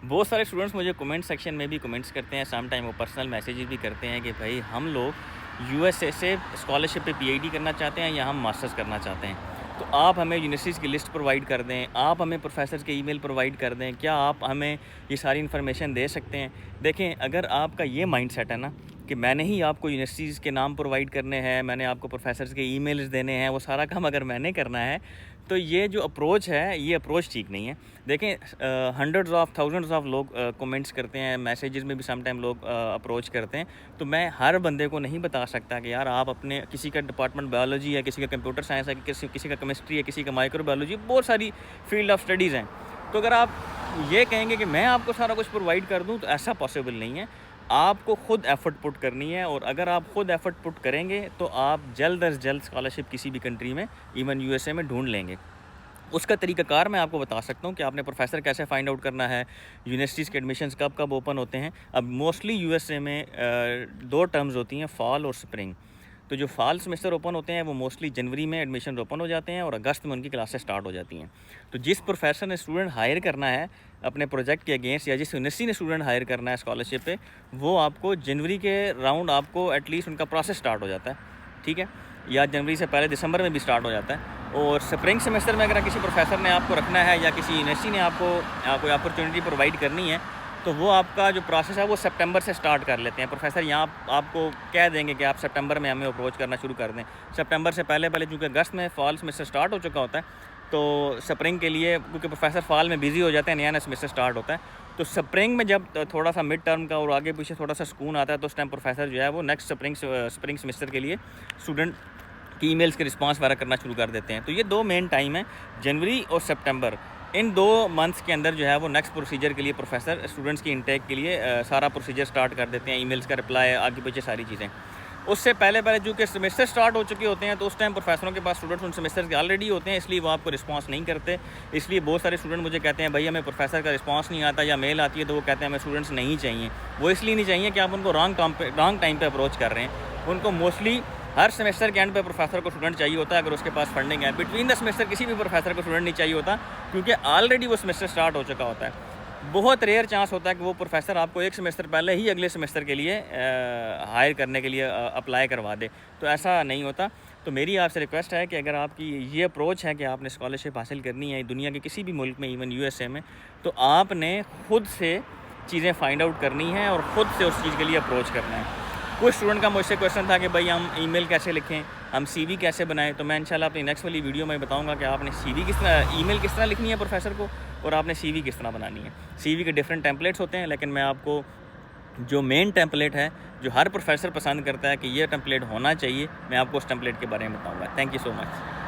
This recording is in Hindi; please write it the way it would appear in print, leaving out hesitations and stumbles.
बहुत सारे स्टूडेंट्स मुझे कमेंट सेक्शन में भी कमेंट्स करते हैं, सम टाइम वो पर्सनल मैसेजेस भी करते हैं कि भाई हम लोग यूएसए से स्कॉलरशिप पे पीएचडी करना चाहते हैं या हम मास्टर्स करना चाहते हैं, तो आप हमें यूनिवर्सिटीज़ की लिस्ट प्रोवाइड कर दें, आप हमें प्रोफेसर्स के ईमेल प्रोवाइड कर दें, क्या आप हमें ये सारी इन्फॉर्मेशन दे सकते हैं। देखें, अगर आपका ये माइंड सेट है ना कि मैंने ही आपको यूनिवर्सिटीज़ के नाम प्रोवाइड करने हैं, मैंने आपको प्रोफेसर्स के ईमेल्स देने हैं, वो सारा काम अगर मैंने करना है, तो ये जो अप्रोच है, ये अप्रोच ठीक नहीं है। देखें, हंड्रेड्स ऑफ थाउजेंड्स ऑफ लोग कमेंट्स करते हैं, मैसेजेस में भी सम टाइम लोग अप्रोच करते हैं, तो मैं हर बंदे को नहीं बता सकता कि यार आप अपने किसी का डिपार्टमेंट बायोलॉजी है, किसी का कंप्यूटर साइंस है, किसी का केमिस्ट्री है, किसी का माइक्रोबायोलॉजी, बहुत सारी फील्ड ऑफ स्टडीज़ हैं। तो अगर आप ये कहेंगे कि मैं आपको सारा कुछ प्रोवाइड कर दूँ, तो ऐसा पॉसिबल नहीं है। आपको खुद एफ़र्ट पुट करनी है, और अगर आप खुद एफ़र्ट पुट करेंगे तो आप जल्द अज़ जल्द स्कॉलरशिप किसी भी कंट्री में, इवन यूएसए में ढूंढ लेंगे। उसका तरीक़ाकार मैं आपको बता सकता हूँ कि आपने प्रोफ़ेसर कैसे फ़ाइंड आउट करना है, यूनिवर्सिटीज़ के एडमिशन्स कब कब ओपन होते हैं। अब मोस्टली यूएसए में दो टर्म्स होती हैं, फ़ॉल और स्प्रिंग। तो जो फ़ॉल सेमेस्टर ओपन होते हैं वो मोस्टली जनवरी में एडमिशन ओपन हो जाते हैं और अगस्त में उनकी क्लासेस स्टार्ट हो जाती हैं। तो जिस प्रोफेसर ने स्टूडेंट हायर करना है अपने प्रोजेक्ट के अगेंस्ट, या जिस यूनिवर्सिटी ने स्टूडेंट हायर करना है स्कॉलरशिप पे, वो आपको जनवरी के राउंड आपको एटलीस्ट उनका प्रोसेस स्टार्ट हो जाता है, ठीक है, या जनवरी से पहले दिसंबर में भी स्टार्ट हो जाता है। और स्प्रिंग सेमेस्टर में अगर किसी प्रोफेसर ने आपको रखना है या किसी यूनिवर्सिटी ने आपको कोई अपॉर्चुनिटी प्रोवाइड करनी है, तो वो आपका जो प्रोसेस है वो सितंबर से स्टार्ट कर लेते हैं प्रोफेसर। यहाँ आपको कह देंगे कि आप सितंबर में हमें अप्रोच करना शुरू कर दें। सितंबर से पहले चूँकि अगस्त में फॉल सेमेस्टर स्टार्ट हो चुका होता है, तो स्प्रिंग के लिए क्योंकि प्रोफेसर फॉल में बिज़ी हो जाते हैं, नया सेमेस्टर स्टार्ट होता है, तो स्प्रिंग में जब थोड़ा सा मिड टर्म का और आगे पीछे थोड़ा सा सुकून आता है, तो उस टाइम प्रोफेसर जो है वो नेक्स्ट स्प्रिंग सेमेस्टर के लिए स्टूडेंट की ईमेल्स के रिस्पांस वगैरह करना शुरू कर देते हैं। तो ये दो मेन टाइम है, जनवरी और सितंबर। इन 2 मंथ्स के अंदर जो है वो नेक्स्ट प्रोसीजर के लिए प्रोफेसर स्टूडेंट्स की इंटेक के लिए सारा प्रोसीजर स्टार्ट कर देते हैं, ईमेल्स का रिप्लाई, आगे पीछे सारी चीज़ें। उससे पहले चूँकि सेमेस्टर स्टार्ट हो चुके होते हैं, तो उस टाइम प्रोफेसरों के पास स्टूडेंट्स उन सेमेस्टर के ऑलरेडी होते हैं, इसलिए वो आपको रिस्पांस नहीं करते। इसलिए बहुत सारे स्टूडेंट मुझे कहते हैं भाई हमें प्रोफेसर का रिस्पांस नहीं आता, या मेल आती है तो वो कहते हैं हमें स्टूडेंट्स नहीं चाहिए। वो इसलिए नहीं चाहिए कि आप उनको रॉन्ग टाइम पे अप्रोच कर रहे हैं। उनको मोस्टली हर सेमेस्टर के एंड पे प्रोफेसर को स्टूडेंट चाहिए होता है, अगर उसके पास फंडिंग है। बिटवीन द सेमेस्टर किसी भी प्रोफेसर को स्टूडेंट नहीं चाहिए होता, क्योंकि ऑलरेडी वो सेमेस्टर स्टार्ट हो चुका होता है। बहुत रेयर चांस होता है कि वो प्रोफेसर आपको एक सेमेस्टर पहले ही अगले सेमेस्टर के लिए हायर करने के लिए अप्लाई करवा दे, तो ऐसा नहीं होता। तो मेरी आपसे रिक्वेस्ट है कि अगर आपकी ये अप्रोच है कि आपने स्कॉलरशिप हासिल करनी है दुनिया के किसी भी मुल्क में, इवन यूएसए में, तो आपने खुद से चीज़ें फाइंड आउट करनी हैं और ख़ुद से उस चीज़ के लिए अप्रोच करना है। कुछ स्टूडेंट का मुझसे क्वेश्चन था कि भाई हम ईमेल कैसे लिखें, हम सीवी कैसे बनाएं, तो मैं इंशाल्लाह अपनी नेक्स्ट वाली वीडियो में बताऊंगा कि आपने सीवी किस तरह, ईमेल किस तरह लिखनी है प्रोफेसर को, और आपने सीवी किस तरह बनानी है। सीवी के डिफरेंट टेम्पलेट्स होते हैं, लेकिन मैं आपको जो मेन टेम्पलेट है, जो हर प्रोफेसर पसंद करता है कि ये टेम्पलेट होना चाहिए, मैं आपको उस टेम्पलेट के बारे में बताऊँगा। Thank you so much.